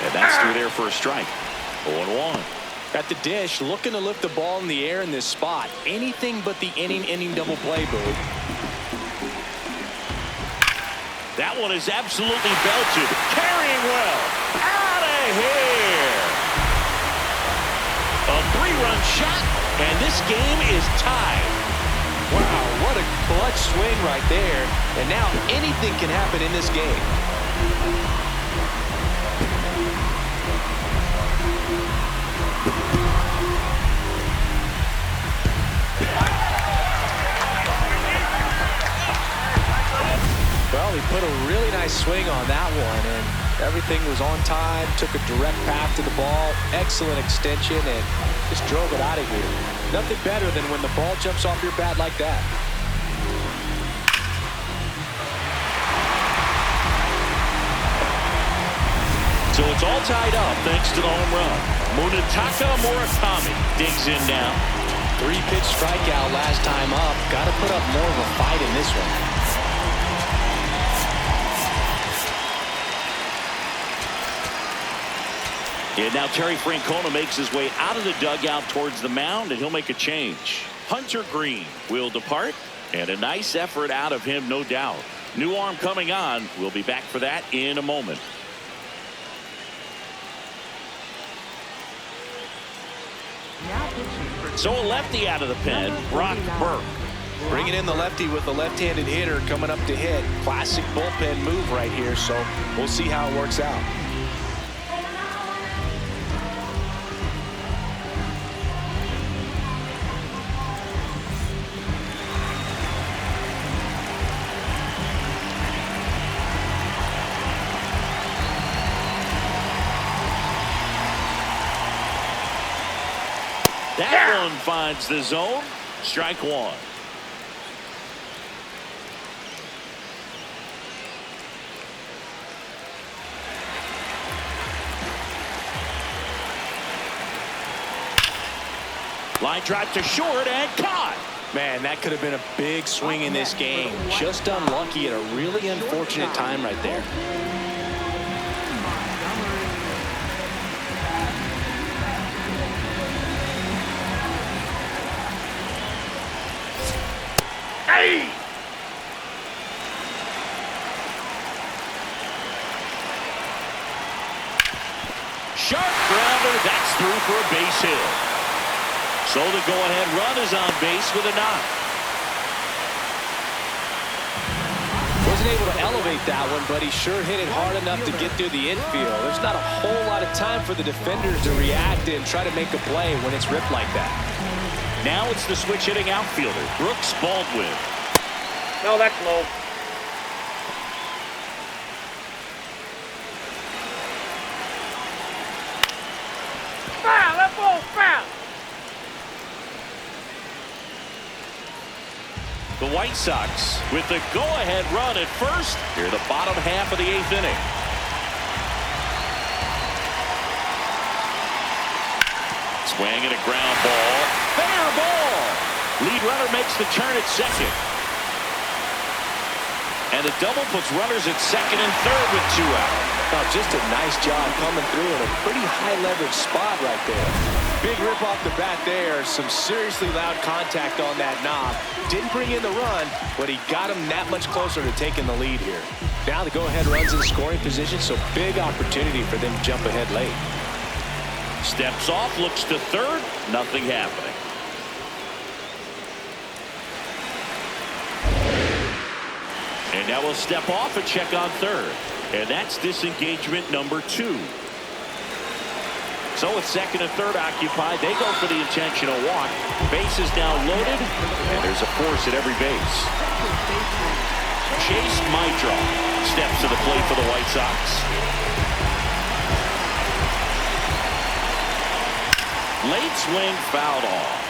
And that's through there for a strike. 0-1. At the dish, looking to lift the ball in the air in this spot. Anything but the inning double play, Boo. That one is absolutely belted. Carrying well. Out of here. A 3-run shot, and this game is tied. Wow, what a clutch swing right there. And now anything can happen in this game. Well, he put a really nice swing on that one, and everything was on time, took a direct path to the ball, excellent extension, and just drove it out of here. Nothing better than when the ball jumps off your bat like that. So it's all tied up thanks to the home run. Munetaka Murakami digs in now. 3-pitch strikeout last time up. Got to put up more of a fight in this one. And now Terry Francona makes his way out of the dugout towards the mound, and he'll make a change. Hunter Greene will depart, and a nice effort out of him, no doubt. New arm coming on. We'll be back for that in a moment. So a lefty out of the pen, Brock Burke. Bringing in the lefty with the left-handed hitter coming up to hit. Classic bullpen move right here, so we'll see how it works out. That one finds the zone. Strike one. Line drive to short and caught. Man, that could have been a big swing in this game. Just unlucky at a really unfortunate time right there. Hey! Sharp grounder. That's through for a base hit. So the go-ahead run is on base with a knock. Wasn't able to elevate that one, but he sure hit it hard enough to get through the infield. There's not a whole lot of time for the defenders to react and try to make a play when it's ripped like that. Now it's the switch-hitting outfielder, Brooks Baldwin. No, that's low. Foul! That ball's foul! The White Sox with the go-ahead run at first here in the bottom half of the 8th inning. Swing and a ground ball. Fair ball. Lead runner makes the turn at second. And the double puts runners at second and third with 2 out. Oh, just a nice job coming through in a pretty high leverage spot right there. Big rip off the bat there. Some seriously loud contact on that knob. Didn't bring in the run, but he got him that much closer to taking the lead here. Now the go-ahead run's in scoring position, so big opportunity for them to jump ahead late. Steps off, looks to third. Nothing happening. And now we'll step off and check on third. And that's disengagement number 2. So with second and third occupied, they go for the intentional walk. Base is now loaded, and there's a force at every base. Chase Meidroth steps to the plate for the White Sox. Late swing fouled off.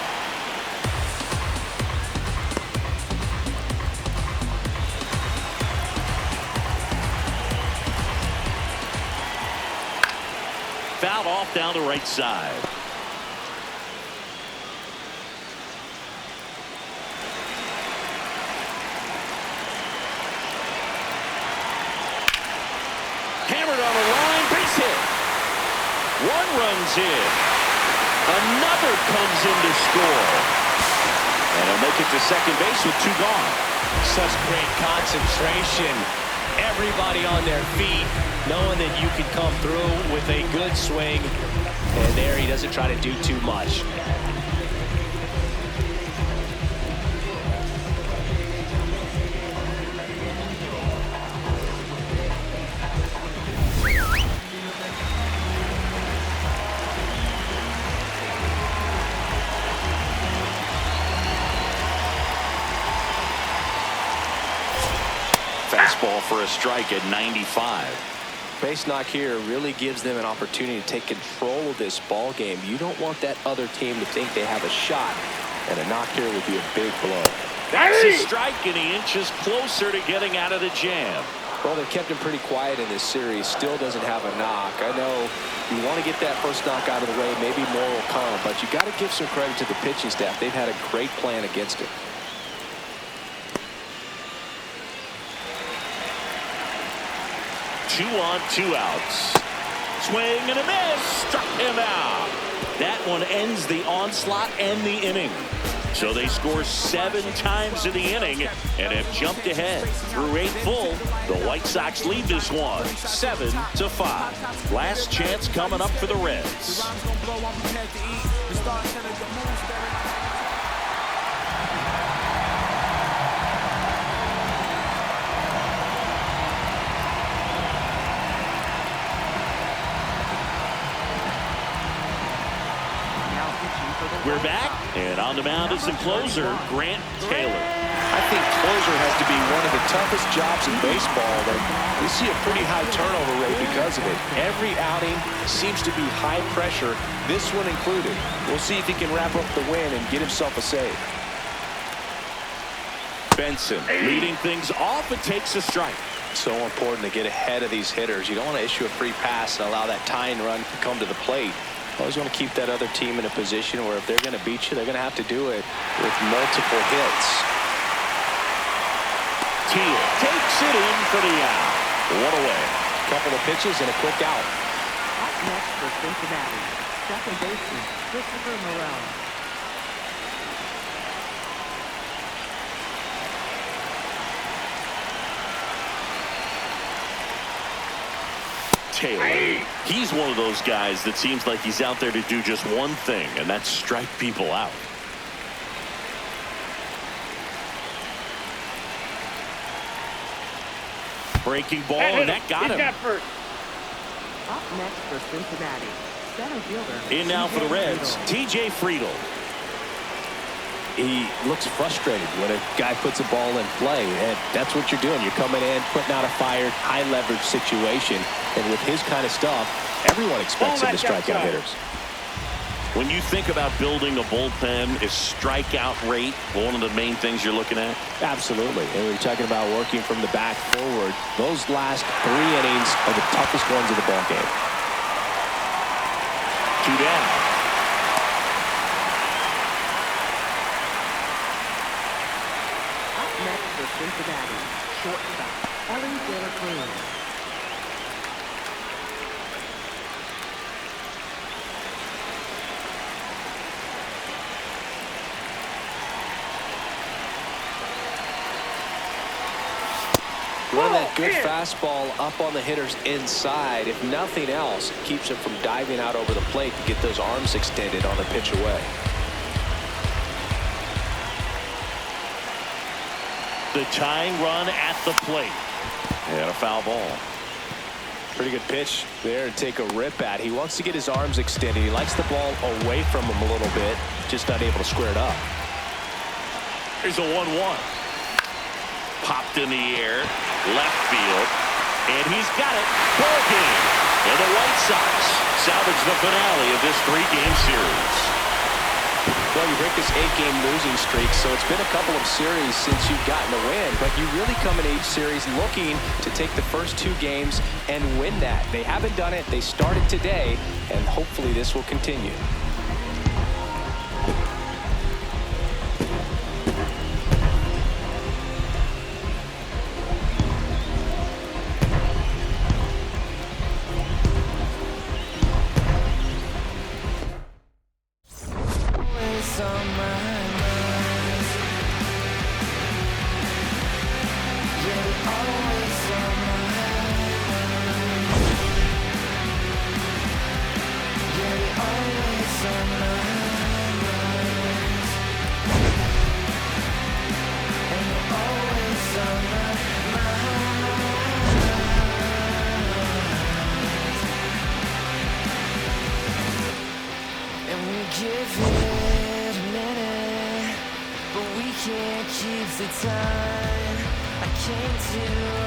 Fouled off down the right side. Hammered on the line, base hit. One runs in. Another comes in to score. And he'll make it to second base with 2 gone. Such great concentration. Everybody on their feet, knowing that you can come through with a good swing. And there he doesn't try to do too much. Fastball for a strike at 95. Base knock here really gives them an opportunity to take control of this ball game. You don't want that other team to think they have a shot, and a knock here would be a big blow. That's a strike, and he inches closer to getting out of the jam. Well, they kept him pretty quiet in this series. Still doesn't have a knock. I know you want to get that first knock out of the way. Maybe more will come, but you got to give some credit to the pitching staff. They've had a great plan against it. Two on, 2 outs. Swing and a miss. Struck him out. That one ends the onslaught and the inning. So they score 7 times in the inning and have jumped ahead. Through 8 full, the White Sox lead this one 7-5. Last chance coming up for the Reds. We're back, and on the mound is the closer, Grant Taylor. I think closer has to be one of the toughest jobs in baseball, but we see a pretty high turnover rate because of it. Every outing seems to be high pressure, this one included. We'll see if he can wrap up the win and get himself a save. Benson leading things off and takes a strike. So important to get ahead of these hitters. You don't want to issue a free pass and allow that tying run to come to the plate. You always want to keep that other team in a position where if they're going to beat you, they're going to have to do it with multiple hits. Teel takes it in for the out. One away. Couple of pitches and a quick out. Up next for Cincinnati, second baseman Christopher Morel. Taylor. He's one of those guys that seems like he's out there to do just one thing, and that's strike people out. Breaking ball, and that got him. Up next for Cincinnati, center fielder. In now for the Reds, TJ Friedl. He looks frustrated when a guy puts a ball in play, and that's what you're doing. You're coming in, putting out a fired, high-leverage situation, and with his kind of stuff, everyone expects him to strike out hitters. When you think about building a bullpen, is strikeout rate one of the main things you're looking at? Absolutely. And we're talking about working from the back forward. Those last 3 innings are the toughest ones of the ball game. 2 down. Next for Cincinnati, shortstop Elly De La Cruz. Run that good fastball up on the hitter's inside. If nothing else, it keeps him from diving out over the plate to get those arms extended on the pitch away. The tying run at the plate. And a foul ball. Pretty good pitch there to take a rip at. He wants to get his arms extended. He likes the ball away from him a little bit, just not able to square it up. Here's a 1-1. Popped in the air, left field, and he's got it. Ball game. And the White Sox salvage the finale of this 3-game series. Well, you break this 8-game losing streak, so it's been a couple of series since you've gotten a win, but you really come in each series looking to take the first 2 games and win that. They haven't done it. They started today, and hopefully this will continue. Keep the time I came to